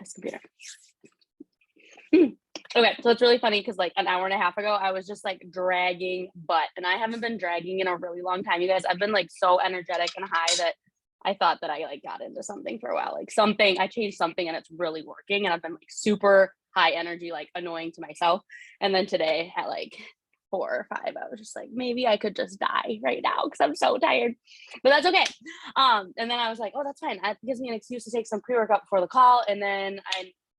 Nice computer. Okay, so it's really funny because like an hour and a half ago, I was just like dragging butt, and I haven't been dragging in a really long time, you guys. I've been like so energetic and high that I thought that I like got into something for a while, like something, I changed something and it's really working. And I've been like super high energy, like annoying to myself. And then today at like 4 or 5, I was just like, maybe I could just die right now because I'm so tired, but that's okay. And then I was like, oh, that's fine. That gives me an excuse to take some pre-workout before the call. And then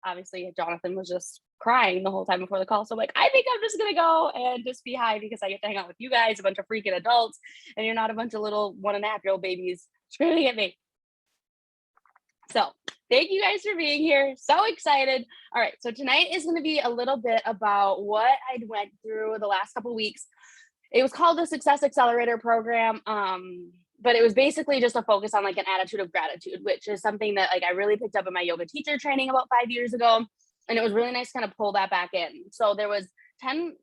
obviously Jonathan was just crying the whole time before the call. So I'm like, I think I'm just going to go and just be high because I get to hang out with you guys, a bunch of freaking adults, and you're not a bunch of little 1.5-year-old babies screaming at me. So thank you guys for being here. So excited. All right. So tonight is going to be a little bit about what I went through the last couple of weeks. It was called the Success Accelerator program. But it was basically just a focus on like an attitude of gratitude, which is something that like I really picked up in my yoga teacher training about 5 years ago. And it was really nice to kind of pull that back in. So there was 10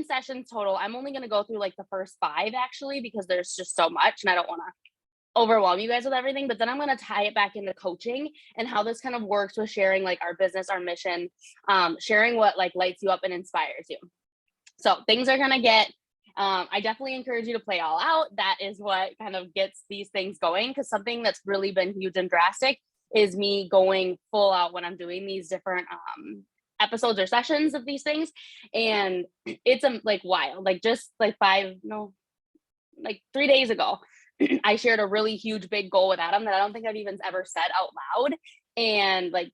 sessions total. I'm only going to go through like the first 5 actually, because there's just so much and I don't want to overwhelm you guys with everything, but then I'm going to tie it back into coaching and how this kind of works with sharing like our business, our mission, sharing what like lights you up and inspires you. So things are going to get, I definitely encourage you to play all out. That is what kind of gets these things going, because something that's really been huge and drastic is me going full out when I'm doing these different episodes or sessions of these things. And it's like wild, like just like 3 days ago, I shared a really huge, big goal with Adam that I don't think I've even ever said out loud. And like,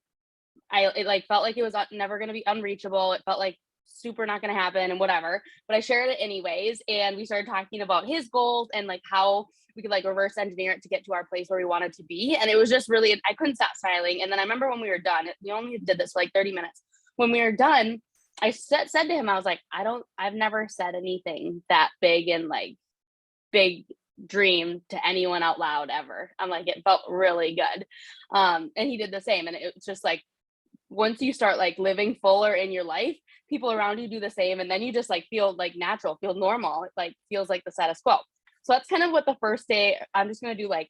it like felt like it was never going to be unreachable. It felt like super not going to happen and whatever, but I shared it anyways. And we started talking about his goals and like how we could like reverse engineer it to get to our place where we wanted to be. And it was just really, I couldn't stop smiling. And then I remember when we were done, we only did this for like 30 minutes. When we were done, I said to him, I was like, I've never said anything that big and like big dream to anyone out loud ever. I'm like, it felt really good. And he did the same. And it's just like, once you start like living fuller in your life, people around you do the same. And then you just like feel like natural, feel normal. It like feels like the status quo. So that's kind of what the first day, I'm just going to do like,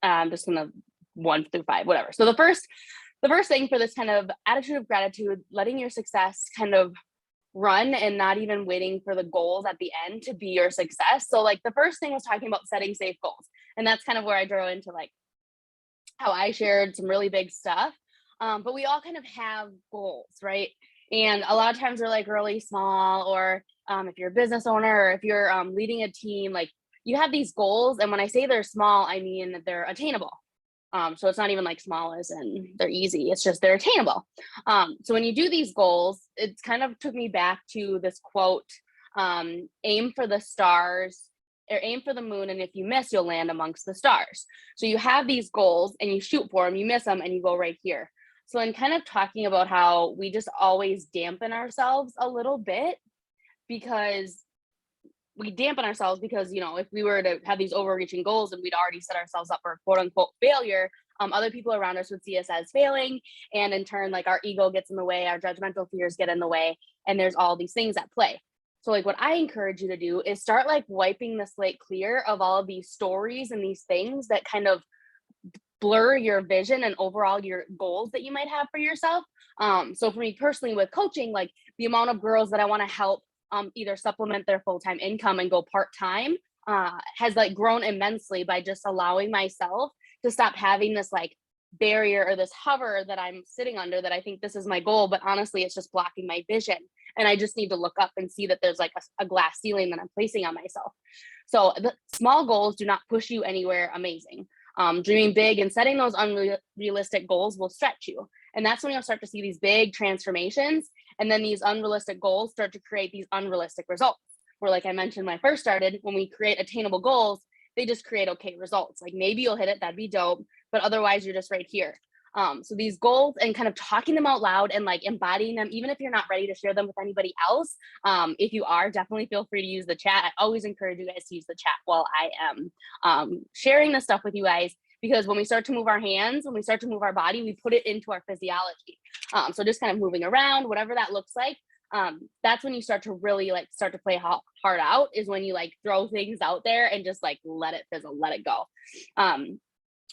I'm just going to 1 through 5, whatever. So the first thing for this kind of attitude of gratitude, letting your success kind of run and not even waiting for the goals at the end to be your success. So like the first thing was talking about setting safe goals. And that's kind of where I drove into like how I shared some really big stuff. But we all kind of have goals, right? And a lot of times they're like really small, or if you're a business owner or if you're leading a team, like you have these goals. And when I say they're small, I mean that they're attainable. So it's not even like small as in they're easy. It's just they're attainable. So when you do these goals, it kind of took me back to this quote, aim for the stars or aim for the moon. And if you miss, you'll land amongst the stars. So you have these goals and you shoot for them, you miss them and you go right here. So in kind of talking about how we just always dampen ourselves a little bit because you know, if we were to have these overreaching goals and we'd already set ourselves up for quote unquote failure, other people around us would see us as failing. And in turn, like our ego gets in the way, our judgmental fears get in the way, and there's all these things at play. So like what I encourage you to do is start like wiping the slate clear of all of these stories and these things that kind of blur your vision and overall your goals that you might have for yourself. So for me personally with coaching, like the amount of girls that I want to help either supplement their full-time income and go part-time has like grown immensely by just allowing myself to stop having this like barrier or this hover that I'm sitting under that I think this is my goal, but honestly, it's just blocking my vision. And I just need to look up and see that there's like a glass ceiling that I'm placing on myself. So the small goals do not push you anywhere amazing. Dreaming big and setting those unrealistic goals will stretch you. And that's when you'll start to see these big transformations. And then these unrealistic goals start to create these unrealistic results. Where, like I mentioned when I first started, when we create attainable goals, they just create okay results. Like maybe you'll hit it, that'd be dope. But otherwise, you're just right here. So these goals and kind of talking them out loud and like embodying them, even if you're not ready to share them with anybody else. If you are, definitely feel free to use the chat. I always encourage you guys to use the chat while I am sharing this stuff with you guys, because when we start to move our hands, when we start to move our body, we put it into our physiology. So just kind of moving around, whatever that looks like. That's when you start to really like start to play hard out, is when you like throw things out there and just like let it fizzle, let it go.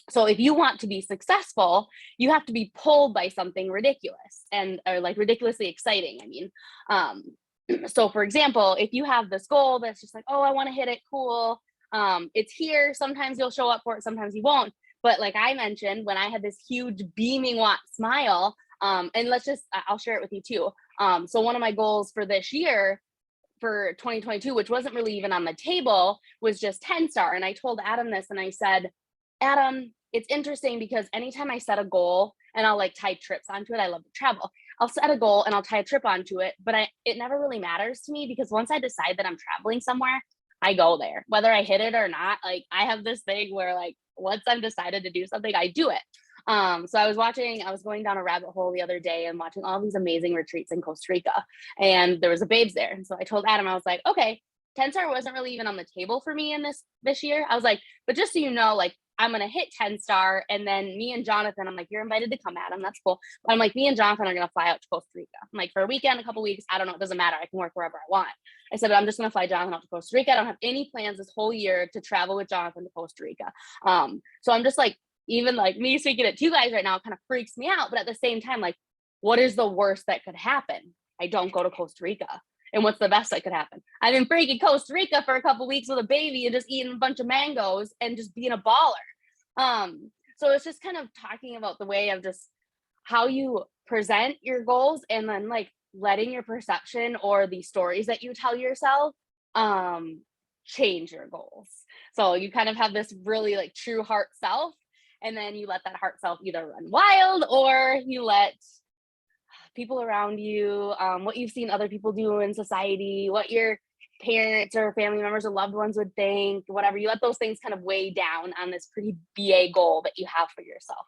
So if you want to be successful, you have to be pulled by something ridiculous and or like ridiculously exciting. I mean, um, so for example, if you have this goal that's just like, oh, I want to hit it, cool. It's here. Sometimes you'll show up for it, sometimes you won't. But like I mentioned, when I had this huge beaming smile, and I'll share it with you too. So one of my goals for this year for 2022, which wasn't really even on the table, was just 10 star. And I told Adam this and I said, Adam, it's interesting because anytime I set a goal and I'll like tie trips onto it, I love to travel. I'll set a goal and I'll tie a trip onto it, but it never really matters to me because once I decide that I'm traveling somewhere, I go there, whether I hit it or not. Like I have this thing where like once I'm decided to do something, I do it. So I was going down a rabbit hole the other day and watching all these amazing retreats in Costa Rica, and there was a babes there. And so I told Adam, I was like, okay, 10 star wasn't really even on the table for me in this year. I was like, but just so you know, like I'm gonna hit 10 star, and then me and Jonathan, I'm like, you're invited to come, Adam. That's cool. But I'm like, me and Jonathan are gonna fly out to Costa Rica. I'm like, for a weekend, a couple weeks, I don't know, it doesn't matter. I can work wherever I want. I said, but I'm just gonna fly Jonathan out to Costa Rica. I don't have any plans this whole year to travel with Jonathan to Costa Rica. So I'm just like, even like me speaking it to you guys right now kind of freaks me out. But at the same time, like, what is the worst that could happen? I don't go to Costa Rica. And what's the best that could happen? I'm in freaking Costa Rica for a couple weeks with a baby and just eating a bunch of mangoes and just being a baller. So it's just kind of talking about the way of just how you present your goals and then like letting your perception or the stories that you tell yourself change your goals. So you kind of have this really like true heart self, and then you let that heart self either run wild or you let people around you, what you've seen other people do in society, what your parents or family members or loved ones would think, whatever, you let those things kind of weigh down on this pretty BA goal that you have for yourself.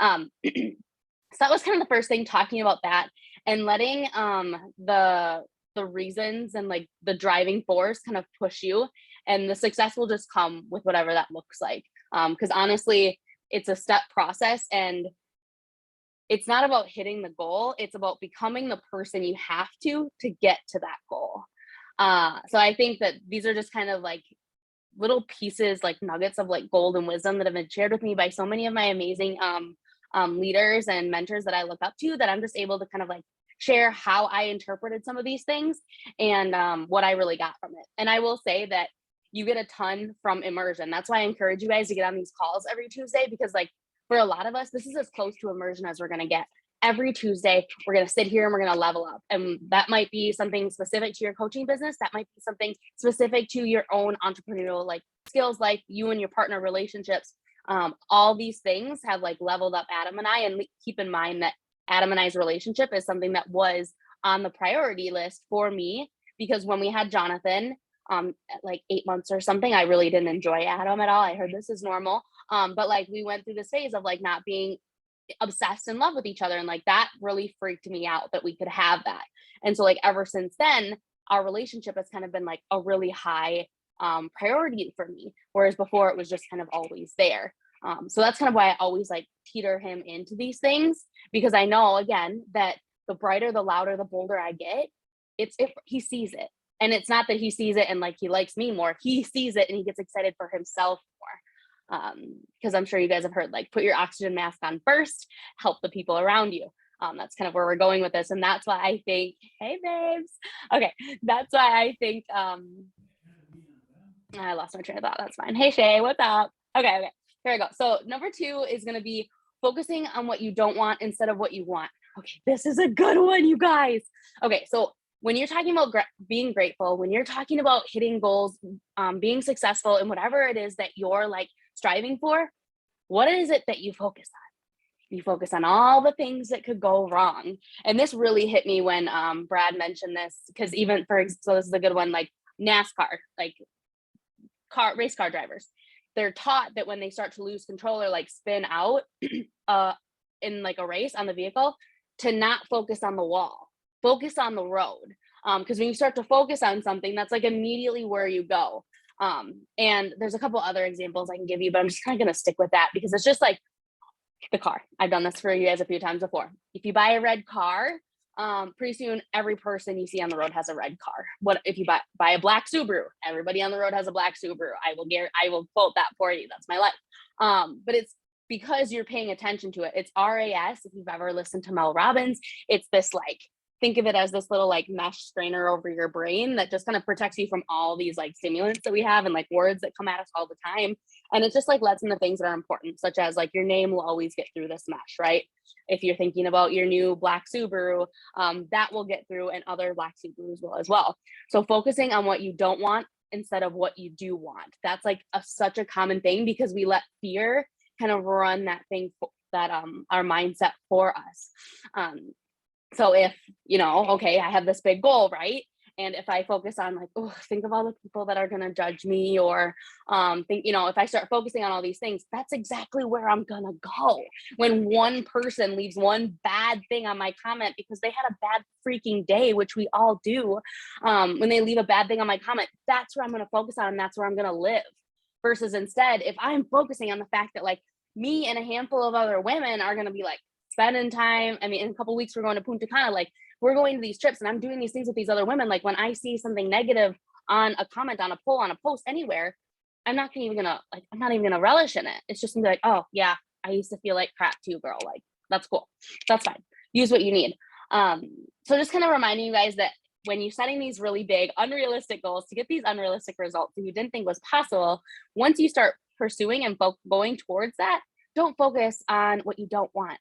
So that was kind of the first thing, talking about that and letting the reasons and like the driving force kind of push you, and the success will just come with whatever that looks like. Because honestly, it's a step process, and it's not about hitting the goal, it's about becoming the person you have to get to that goal. So I think that these are just kind of like little pieces, like nuggets of like golden wisdom that have been shared with me by so many of my amazing leaders and mentors that I look up to, that I'm just able to kind of like share how I interpreted some of these things and what I really got from it. And I will say that you get a ton from immersion. That's why I encourage you guys to get on these calls every Tuesday, because like for a lot of us, this is as close to immersion as we're going to get. Every Tuesday, we're going to sit here and we're going to level up. And that might be something specific to your coaching business. That might be something specific to your own entrepreneurial like skills, like you and your partner relationships. All these things have like leveled up Adam and I. And keep in mind that Adam and I's relationship is something that was on the priority list for me, because when we had Jonathan, at like 8 months or something, I really didn't enjoy Adam at all. I heard this is normal. But like we went through this phase of like not being obsessed in love with each other, and like that really freaked me out that we could have that. And so like ever since then, our relationship has kind of been like a really high priority for me, whereas before it was just kind of always there. So that's kind of why I always like teeter him into these things, because I know again that the brighter, the louder, the bolder I get, he sees it. And it's not that he sees it and like he likes me more, he sees it and he gets excited for himself more. Because I'm sure you guys have heard like put your oxygen mask on first, help the people around you. That's kind of where we're going with this. And that's why I think, hey babes, okay, that's why I think I lost my train of thought. That's fine. Hey Shay, what's up? Okay, here we go. So number 2 is going to be focusing on what you don't want instead of what you want. Okay, this is a good one, you guys. Okay, so when you're talking about being grateful, when you're talking about hitting goals, being successful in whatever it is that you're like striving for, what is it that you focus on? You focus on all the things that could go wrong. And this really hit me when Brad mentioned this, because even so this is a good one, like NASCAR, like race car drivers, they're taught that when they start to lose control or like spin out in like a race on the vehicle, to not focus on the wall, focus on the road. Because when you start to focus on something, that's like immediately where you go. And there's a couple other examples I can give you, but I'm just kind of going to stick with that because it's just like the car. I've done this for you guys a few times before. If you buy a red car, pretty soon every person you see on the road has a red car. What if you buy a black Subaru? Everybody on the road has a black Subaru. I will quote that for you. That's my life. But it's because you're paying attention to it. It's RAS. If you've ever listened to Mel Robbins, it's this like, think of it as this little like mesh strainer over your brain that just kind of protects you from all these like stimulants that we have and like words that come at us all the time. And it just like lets in the things that are important, such as like your name will always get through this mesh, right? If you're thinking about your new black Subaru, that will get through, and other black Subarus will as well. So focusing on what you don't want instead of what you do want. That's like such a common thing, because we let fear kind of run that thing that our mindset for us. So if, okay, I have this big goal, right? And if I focus on like, oh, think of all the people that are going to judge me, or if I start focusing on all these things, that's exactly where I'm going to go. When one person leaves one bad thing on my comment because they had a bad freaking day, which we all do, when they leave a bad thing on my comment, that's where I'm going to focus on, and that's where I'm going to live. Versus instead, if I'm focusing on the fact that like me and a handful of other women are going to be like spending time. I mean, in a couple of weeks, we're going to Punta Cana. Like, we're going to these trips and I'm doing these things with these other women. Like, when I see something negative on a comment, on a poll, on a post, anywhere, I'm not even gonna relish in it. It's just gonna be like, oh yeah, I used to feel like crap too, girl. Like, that's cool. That's fine. Use what you need. So just kind of reminding you guys that when you're setting these really big, unrealistic goals to get these unrealistic results that you didn't think was possible, once you start pursuing and going towards that, don't focus on what you don't want.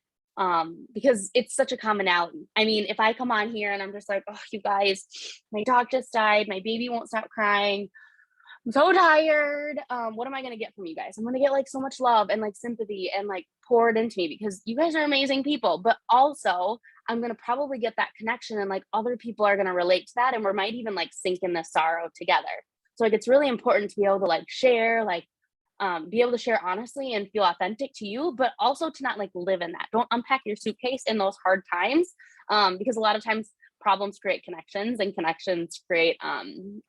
Because it's such a commonality. I mean, if I come on here and I'm just like, oh, you guys, my dog just died, my baby won't stop crying, I'm so tired. What am I going to get from you guys? I'm going to get like so much love and like sympathy and like poured into me, because you guys are amazing people. But also, I'm going to probably get that connection, and like other people are going to relate to that, and we might even like sink in the sorrow together. So like, it's really important to be able to like share, like be able to share honestly and feel authentic to you, but also to not like live in that. Don't unpack your suitcase in those hard times, because a lot of times problems create connections, and connections create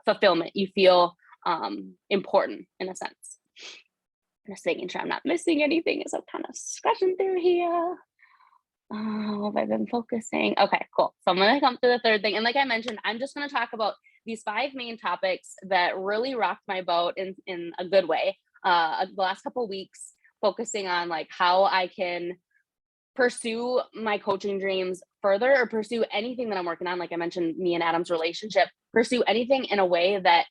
fulfillment. You feel important in a sense. Just making sure I'm not missing anything as I'm kind of scratching through here. Have I been focusing? Okay, cool. So I'm going to come to the third thing. And like I mentioned, I'm just going to talk about these 5 main topics that really rocked my boat in a good way. The last couple of weeks, focusing on like how I can pursue my coaching dreams further, or pursue anything that I'm working on. Like I mentioned, me and Adam's relationship, pursue anything in a way that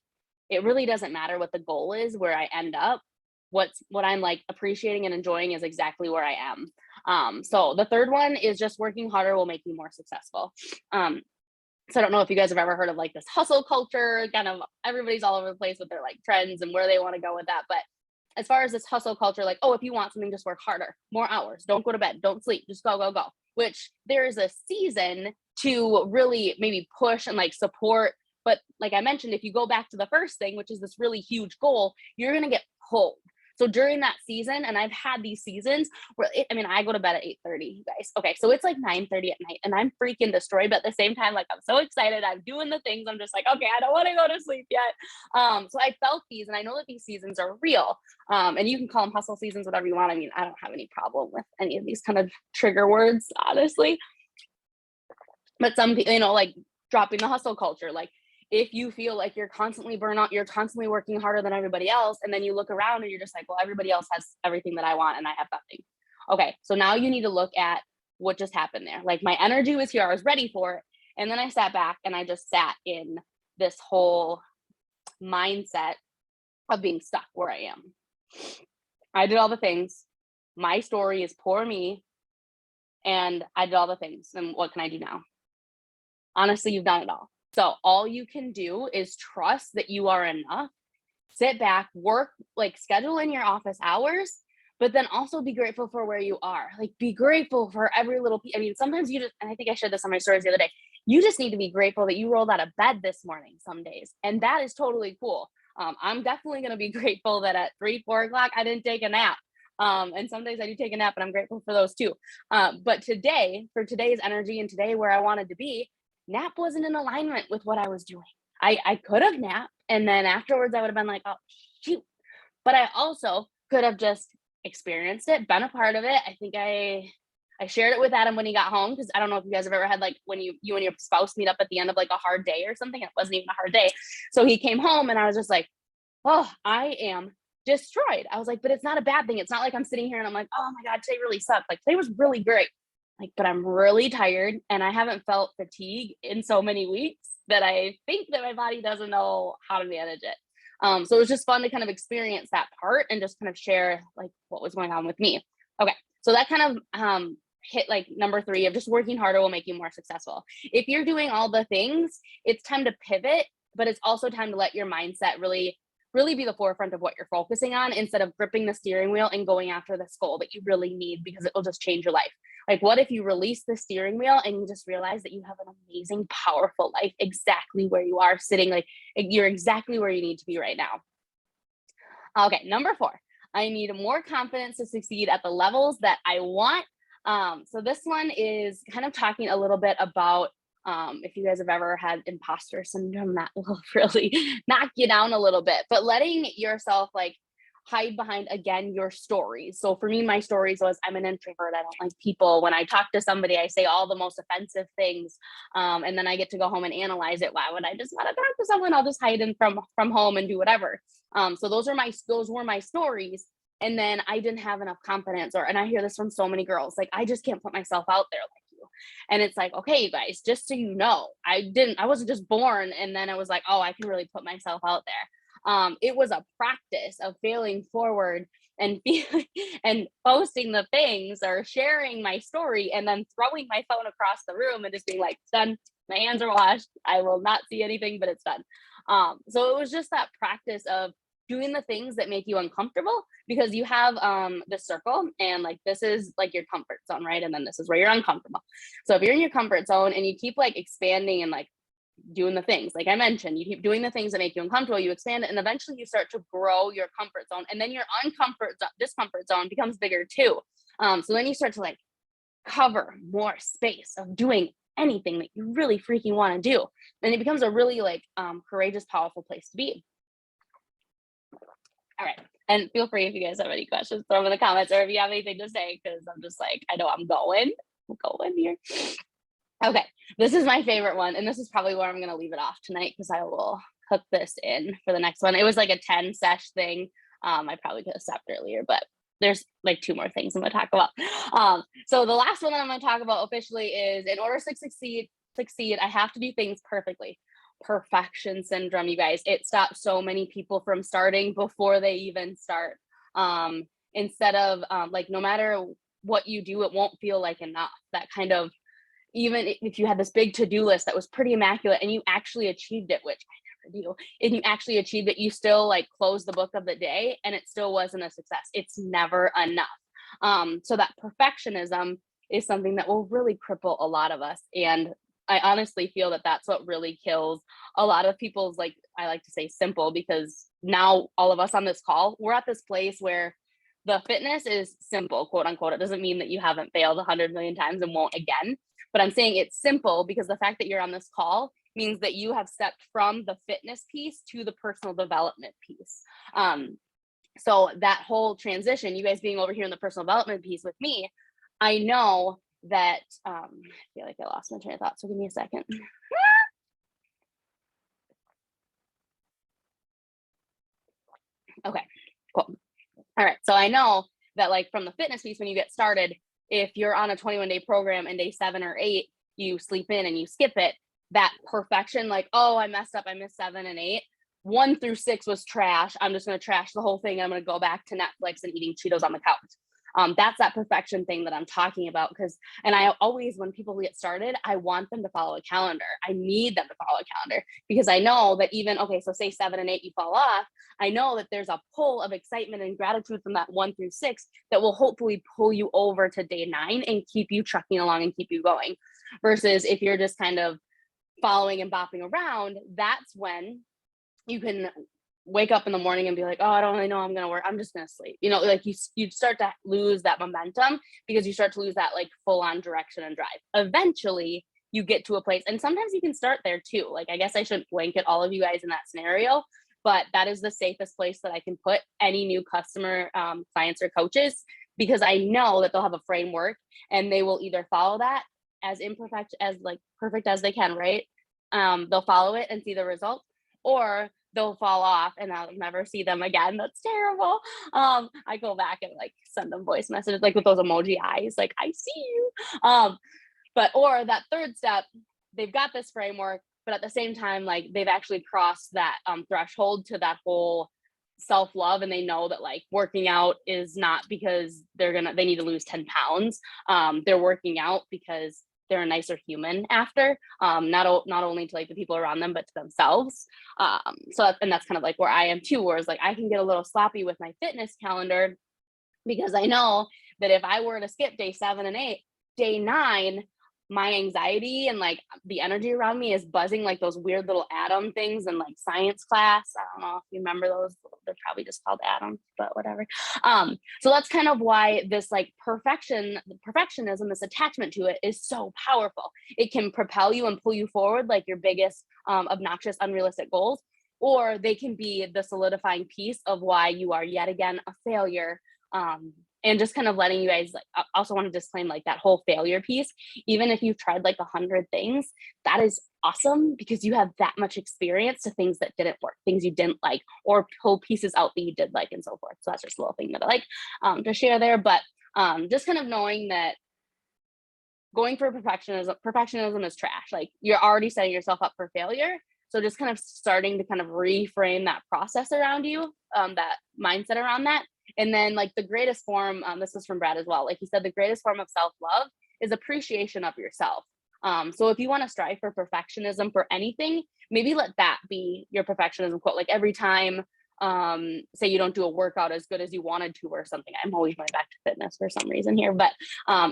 it really doesn't matter what the goal is, where I end up. What I'm like appreciating and enjoying is exactly where I am. So the third one is just working harder will make you more successful. So I don't know if you guys have ever heard of like this hustle culture, kind of everybody's all over the place with their like trends and where they want to go with that. But as far as this hustle culture, like, oh, if you want something, just work harder, more hours, don't go to bed, don't sleep, just go, go, go. Which there is a season to really maybe push and like support. But like I mentioned, if you go back to the first thing, which is this really huge goal, you're going to get pulled. So during that season, and I've had these seasons where, I go to bed at 8:30, you guys. Okay, so it's like 9:30 at night, and I'm freaking destroyed. But at the same time, like, I'm so excited. I'm doing the things. I'm just like, okay, I don't want to go to sleep yet. So I felt these, and I know that these seasons are real. And you can call them hustle seasons, whatever you want. I mean, I don't have any problem with any of these kind of trigger words, honestly. But some people, like dropping the hustle culture, like, if you feel like you're constantly burnt out, you're constantly working harder than everybody else, and then you look around and you're just like, well, everybody else has everything that I want and I have nothing. Okay, so now you need to look at what just happened there. Like, my energy was here, I was ready for it, and then I sat back and I just sat in this whole mindset of being stuck where I am. I did all the things. My story is poor me, and I did all the things. And what can I do now? Honestly, you've done it all. So all you can do is trust that you are enough, sit back, work, like schedule in your office hours, but then also be grateful for where you are. Like, be grateful for every little piece. I mean, sometimes you just, and I think I shared this on my stories the other day, you just need to be grateful that you rolled out of bed this morning some days. And that is totally cool. I'm definitely going to be grateful that at 3-4 o'clock, I didn't take a nap. And some days I do take a nap, and I'm grateful for those too. But today, for today's energy and today where I wanted to be, nap wasn't in alignment with what I was doing. I could have napped, and then afterwards I would have been like, oh, shoot. But I also could have just experienced it, been a part of it. I think I shared it with Adam when he got home, because I don't know if you guys have ever had like when you and your spouse meet up at the end of like a hard day or something. It wasn't even a hard day. So he came home and I was just like, oh, I am destroyed. I was like, but it's not a bad thing. It's not like I'm sitting here and I'm like, oh my God, today really sucked. Like today was really great. Like, but I'm really tired and I haven't felt fatigue in so many weeks that I think that my body doesn't know how to manage it. So it was just fun to kind of experience that part and just kind of share like what was going on with me. Okay. So that kind of hit like number 3 of just working harder will make you more successful. If you're doing all the things, it's time to pivot, but it's also time to let your mindset really be the forefront of what you're focusing on instead of gripping the steering wheel and going after this goal that you really need because it will just change your life. Like, what if you release the steering wheel and you just realize that you have an amazing, powerful life exactly where you are sitting, like you're exactly where you need to be right now. Okay, number 4, I need more confidence to succeed at the levels that I want. So this one is kind of talking a little bit about if you guys have ever had imposter syndrome, that will really knock you down a little bit, but letting yourself like hide behind again your stories. So for me, my stories was I'm an introvert. I don't like people. When I talk to somebody, I say all the most offensive things, and then I get to go home and analyze it. Why would I just want to talk to someone? I'll just hide in from home and do whatever. So those were my stories. And then I didn't have enough confidence, and I hear this from so many girls, like I just can't put myself out there like you. And it's like, okay, you guys, just so you know, I wasn't just born and then I was like, oh, I can really put myself out there. It was a practice of failing forward and feeling and posting the things or sharing my story and then throwing my phone across the room and just being like, done, my hands are washed, I will not see anything, but it's done. So it was just that practice of doing the things that make you uncomfortable, because you have the circle and like this is like your comfort zone, right? And then this is where you're uncomfortable. So if you're in your comfort zone and you keep like expanding and like doing the things like I mentioned, you keep doing the things that make you uncomfortable, you expand it, and eventually you start to grow your comfort zone, and then your discomfort zone becomes bigger too. So then you start to like cover more space of doing anything that you really freaking want to do, and it becomes a really like courageous, powerful place to be. All right. And feel free if you guys have any questions, throw them in the comments, or if you have anything to say, because I'm just like, I know I'm going here. Okay. This is my favorite one. And this is probably where I'm going to leave it off tonight, because I will hook this in for the next one. It was like a 10 sesh thing. I probably could have stopped earlier, but there's like 2 more things I'm going to talk about. So the last one that I'm going to talk about officially is, in order to succeed, I have to do things perfectly. Perfection syndrome, you guys. It stops so many people from starting before they even start. Instead of like, no matter what you do, it won't feel like enough. That kind of, even if you had this big to-do list that was pretty immaculate and you actually achieved it, which I never do, and you actually achieved it, you still like closed the book of the day and it still wasn't a success. It's never enough. So that perfectionism is something that will really cripple a lot of us. And I honestly feel that that's what really kills a lot of people's, like, I like to say simple, because now all of us on this call, we're at this place where the fitness is simple, quote unquote. It doesn't mean that you haven't failed 100 million times and won't again, but I'm saying it's simple because the fact that you're on this call means that you have stepped from the fitness piece to the personal development piece. So that whole transition, you guys being over here in the personal development piece with me, I know that I feel like I lost my train of thought, so give me a second. Okay, cool. All right, so I know that like from the fitness piece, when you get started, if you're on a 21-day program and day 7 or 8 you sleep in and you skip it, that perfection, like, oh, I messed up, I missed 7 and 8, 1 through 6 was trash, I'm just going to trash the whole thing, I'm going to go back to Netflix and eating Cheetos on the couch. That's that perfection thing that I'm talking about. Because, and I always, when people get started, I want them to follow a calendar. I need them to follow a calendar, because I know that even, okay, so say 7 and 8 you fall off, I know that there's a pull of excitement and gratitude from that 1 through 6 that will hopefully pull you over to day 9 and keep you trucking along and keep you going. Versus if you're just kind of following and bopping around, that's when you can wake up in the morning and be like, oh, I don't really know I'm going to work, I'm just going to sleep. You know, like you start to lose that momentum, because you start to lose that like full on direction and drive. Eventually you get to a place, and sometimes you can start there too. Like, I guess I shouldn't blanket all of you guys in that scenario, but that is the safest place that I can put any new customer, clients or coaches, because I know that they'll have a framework and they will either follow that as imperfect as like perfect as they can, right? They'll follow it and see the results, or they'll fall off and I'll never see them again. That's terrible. I go back and like send them voice messages like with those emoji eyes, like I see you. But or that third step, they've got this framework, but at the same time, like they've actually crossed that threshold to that whole self-love, and they know that like working out is not because they need to lose 10 pounds. They're working out because they're a nicer human after, not only to like the people around them, but to themselves. And that's kind of like where I am too, whereas like I can get a little sloppy with my fitness calendar because I know that if I were to skip day 7 and 8, day 9, my anxiety and like the energy around me is buzzing like those weird little atom things in like science class. I don't know if you remember those. They're probably just called atoms, but whatever. So that's kind of why this like perfectionism, this attachment to it is so powerful. It can propel you and pull you forward like your biggest obnoxious, unrealistic goals, or they can be the solidifying piece of why you are yet again a failure. And just kind of letting you guys, like, I also want to disclaim like that whole failure piece. Even if you've tried like 100 things, that is awesome because you have that much experience to things that didn't work, things you didn't like, or pull pieces out that you did like, and so forth. So that's just a little thing that I like to share there. But just kind of knowing that going for perfectionism is trash. Like you're already setting yourself up for failure. So just kind of starting to kind of reframe that process around you, that mindset around that. And then like the greatest form, this is from Brad as well, like he said, the greatest form of self-love is appreciation of yourself. So if you want to strive for perfectionism for anything, maybe let that be your perfectionism quote. Like every time, say you don't do a workout as good as you wanted to or something. I'm always going back to fitness for some reason here, but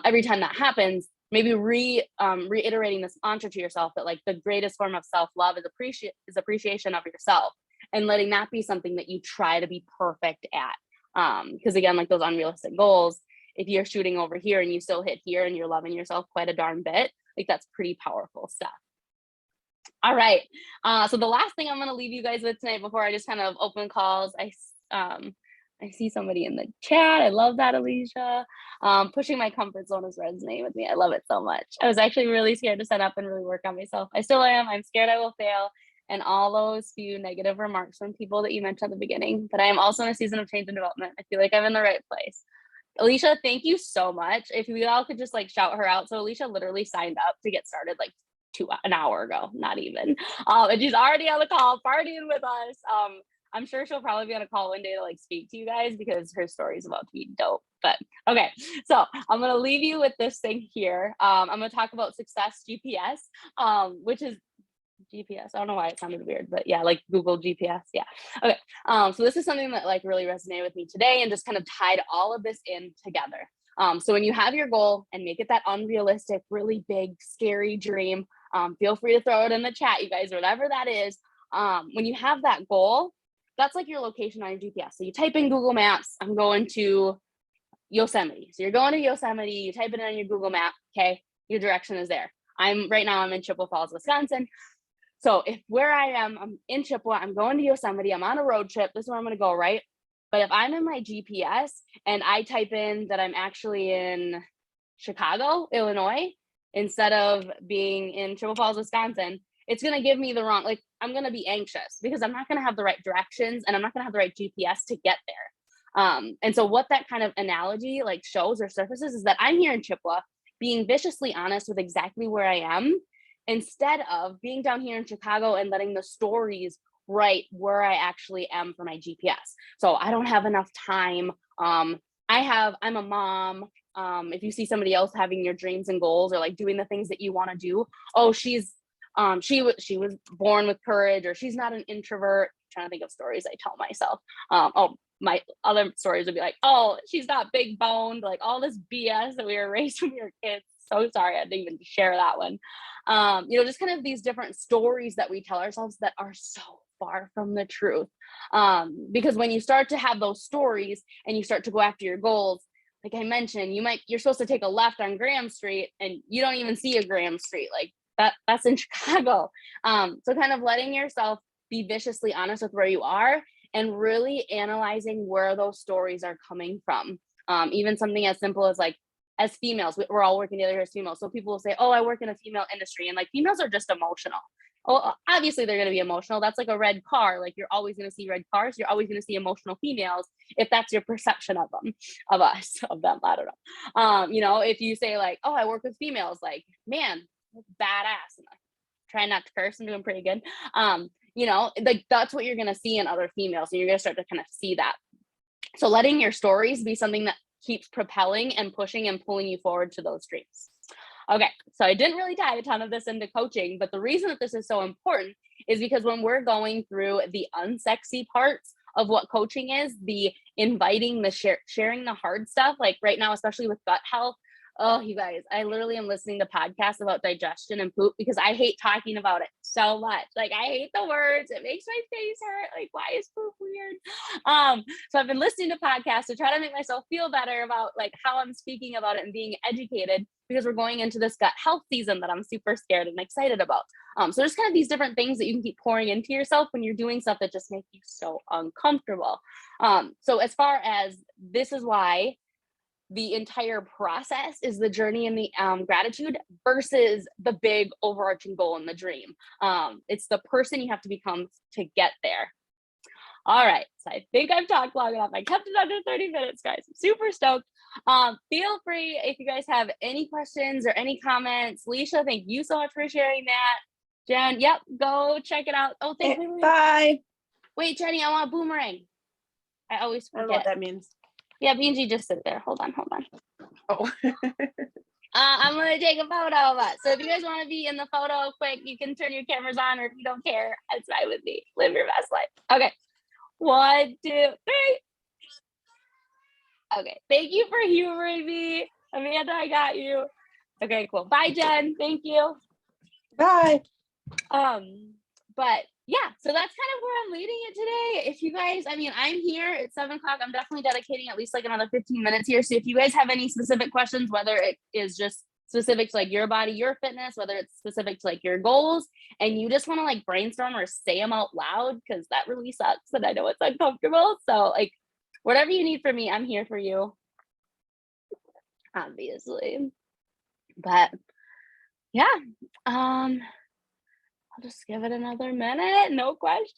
every time that happens, maybe reiterating this mantra to yourself that like the greatest form of self-love is appreciation of yourself, and letting that be something that you try to be perfect at. Because again, like those unrealistic goals, if you're shooting over here and you still hit here and you're loving yourself quite a darn bit, like that's pretty powerful stuff. All right. So the last thing I'm going to leave you guys with tonight before I just kind of open calls, I see somebody in the chat. I love that, Alicia. Pushing my comfort zone is resonating with me. I love it so much. I was actually really scared to set up and really work on myself. I still am. I'm scared I will fail. And all those few negative remarks from people that you mentioned at the beginning. But I am also in a season of change and development. I feel like I'm in the right place. Alicia, thank you so much. If we all could just like shout her out. So Alicia literally signed up to get started like an hour ago, not even. And she's already on the call partying with us. I'm sure she'll probably be on a call one day to like speak to you guys because her story is about to be dope. But okay, so I'm gonna leave you with this thing here. I'm gonna talk about success GPS, which is GPS. I don't know why it sounded weird, but yeah, like Google GPS. Yeah. Okay. So this is something that like really resonated with me today and just kind of tied all of this in together. So when you have your goal and make it that unrealistic, really big, scary dream, feel free to throw it in the chat, you guys, whatever that is. When you have that goal, that's like your location on your GPS. So you type in Google Maps, I'm going to Yosemite. So you're going to Yosemite, you type it in on your Google map, okay? Your direction is there. Right now I'm in Chippewa Falls, Wisconsin. So if where I am, I'm in Chippewa, I'm going to Yosemite, I'm on a road trip, this is where I'm gonna go, right? But if I'm in my GPS and I type in that I'm actually in Chicago, Illinois, instead of being in Chippewa Falls, Wisconsin, it's gonna give me the wrong, like I'm gonna be anxious because I'm not gonna have the right directions and I'm not gonna have the right GPS to get there. And so what that kind of analogy like shows or surfaces is that I'm here in Chippewa, being viciously honest with exactly where I am, instead of being down here in Chicago and letting the stories write where I actually am for my GPS. So I don't have enough time. I'm a mom. If you see somebody else having your dreams and goals or like doing the things that you want to do, oh, she was born with courage, or she's not an introvert. I'm trying to think of stories I tell myself. My other stories would be like, oh, she's not big boned, like all this BS that we were raised when we were kids. So sorry, I didn't even share that one. Just kind of these different stories that we tell ourselves that are so far from the truth. Because when you start to have those stories and you start to go after your goals, like I mentioned, you're supposed to take a left on Graham Street and you don't even see a Graham Street. Like that's in Chicago. So kind of letting yourself be viciously honest with where you are and really analyzing where those stories are coming from. Even something as simple as like, as females, we're all working together as females. So people will say, oh, I work in a female industry. And like females are just emotional. Oh, obviously they're going to be emotional. That's like a red car. Like you're always going to see red cars. You're always going to see emotional females if that's your perception of them, of us, of them. I don't know. You know, if you say like, oh, I work with females, like, man, badass. And trying not to curse. I'm doing pretty good. You know, like that's what you're going to see in other females. And you're going to start to kind of see that. So letting your stories be something that keeps propelling and pushing and pulling you forward to those dreams. Okay, so I didn't really dive a ton of this into coaching, but the reason that this is so important is because when we're going through the unsexy parts of what coaching is, the inviting, the sharing the hard stuff, like right now, especially with gut health. Oh, you guys, I literally am listening to podcasts about digestion and poop because I hate talking about it so much. Like I hate the words. It makes my face hurt. Like, why is poop weird? So I've been listening to podcasts to try to make myself feel better about like how I'm speaking about it and being educated because we're going into this gut health season that I'm super scared and excited about. So there's kind of these different things that you can keep pouring into yourself when you're doing stuff that just make you so uncomfortable. So as far as this is why the entire process is the journey and the gratitude versus the big overarching goal and the dream. It's the person you have to become to get there. All right, so I think I've talked long enough. I kept it under 30 minutes, guys. I'm super stoked. Feel free if you guys have any questions or any comments. Leisha, thank you so much for sharing that. Jen, yep, go check it out. Oh, thank you. Bye. Wait, Jenny, I want a boomerang. I always forget. I don't know what that means. Yeah, BG, just sit there. Hold on. Oh. I'm gonna take a photo of us. So if you guys want to be in the photo quick, you can turn your cameras on, or if you don't care, it's fine with me. Live your best life. Okay. 1, 2, 3. Okay. Thank you for humoring me. Amanda, I got you. Okay, cool. Bye, Jen. Thank you. Bye. But yeah, so that's kind of where I'm leading it today. If you guys, I mean, I'm here at 7 o'clock. I'm definitely dedicating at least like another 15 minutes here. So if you guys have any specific questions, whether it is just specific to like your body, your fitness, whether it's specific to like your goals, and you just want to like brainstorm or say them out loud, because that really sucks and I know it's uncomfortable. So like whatever you need from me, I'm here for you. Obviously. But yeah. I'll just give it another minute. No questions.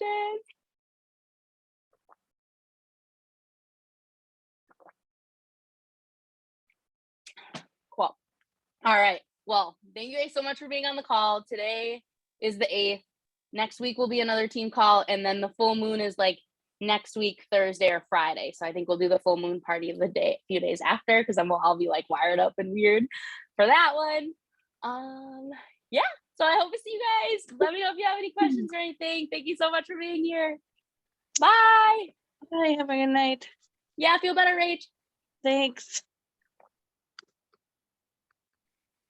Cool. All right. Well, thank you guys so much for being on the call. Today is the 8th. Next week will be another team call. And then the full moon is like next week, Thursday or Friday. So I think we'll do the full moon party of the day, a few days after, because then we'll all be like wired up and weird for that one. Yeah. So I hope to see you guys. Let me know if you have any questions or anything. Thank you so much for being here. Bye. Bye. Have a good night. Yeah, feel better, Rach. Thanks.